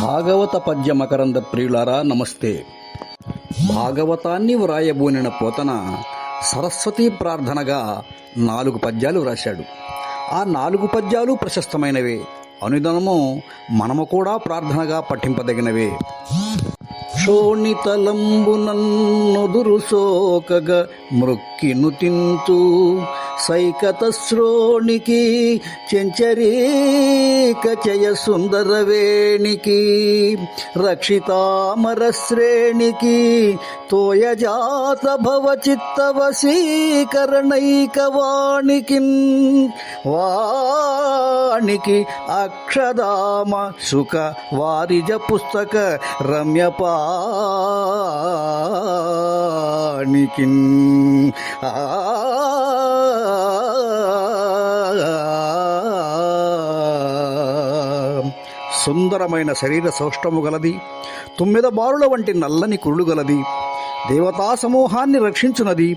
భాగవత పద్య మకరంద ప్రియులారా నమస్తే. భాగవతాన్ని వ్రాయబోనిన పోతన సరస్వతీ ప్రార్థనగా 4 పద్యాలు వ్రాశాడు. ఆ 4 పద్యాలు ప్రశస్తమైనవే, అనుదినము మనము కూడా ప్రార్థనగా పఠింపదగినవే. శోణితలంబునన్నుదురు సోకగ మృక్కిను తింతూ సైకత శ్రోణికి చెంచరీక చయ సుందరవేణికి రక్షితామర శ్రేణికి తోయజాత భవ చిత్తవశీకరణైకవాణికి వాణికి అక్షదామ సుఖ వారిజ పుస్తక రమ్యపాణికి సుందరమైన శరీర సౌష్ఠము గలది, 9 బారుల వంటి నల్లని కురులు గలది, దేవతా సమూహాన్ని రక్షించున్నది,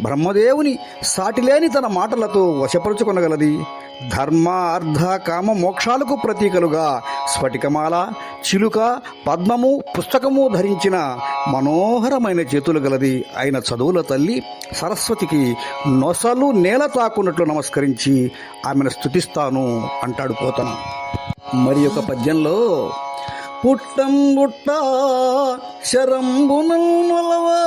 బ్రహ్మదేవుని సాటిలేని తన మాటలతో వశపరుచుకొనగలది, ధర్మ అర్థ కామ మోక్షాలకు ప్రతీకలుగా స్ఫటికమాల, చిలుక, పద్మము, పుస్తకము ధరించిన మనోహరమైన చేతులు గలది అయిన చదువుల తల్లి సరస్వతికి నొసలు నేల తాకున్నట్లు నమస్కరించి ఆమెను స్తుతిస్తాను అంటాడు పోతన. మరి ఒక పద్యంలో పుట్టం బుట్ట శరంబునల్వా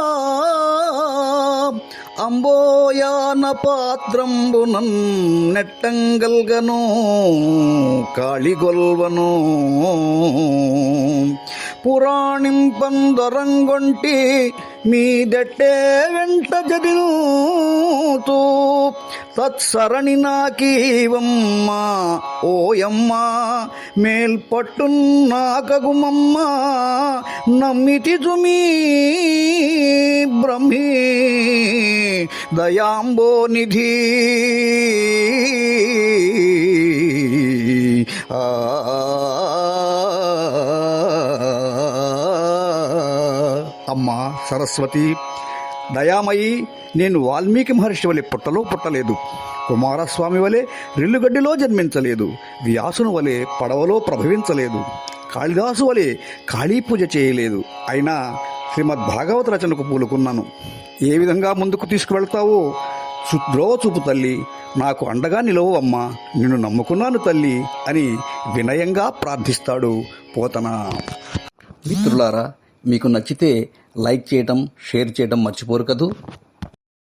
అంబోయాన పాత్రంబునం నెట్టంగల్గను కాళిగొల్వను పురాణింపందొరంగొంటి మీదెట్టే వెంట జదినూతూ తత్సరణి నాకీవమ్మ ఓయమ్మ మేల్పట్టున్నాకగుమమ్మ నమ్మితి తుమీ బ్రహ్మీ దయాంబో నిధి అమ్మా సరస్వతి దయామయి, నేను వాల్మీకి మహర్షి వలె పుట్టలో పుట్టలేదు, కుమారస్వామి వలె రిల్లుగడ్డిలో జన్మించలేదు, వ్యాసుని వలె పడవలో ప్రభవించలేదు, కాళిదాసు వలె కాళీ పూజ చేయలేదు. అయినా శ్రీమద్ భాగవత రచనకు పూలుకున్నాను. ఏ విధంగా ముందుకు తీసుకువెళ్తావో ద్రోవ చూపు తల్లి, నాకు అండగా నిలవు అమ్మా, నిన్ను నమ్ముకున్నాను తల్లి అని వినయంగా ప్రార్థిస్తాడు పోతన. మిత్రులారా, మీకు నచ్చితే లైక్ చేయటం, షేర్ చేయటం మర్చిపోరు కదూ.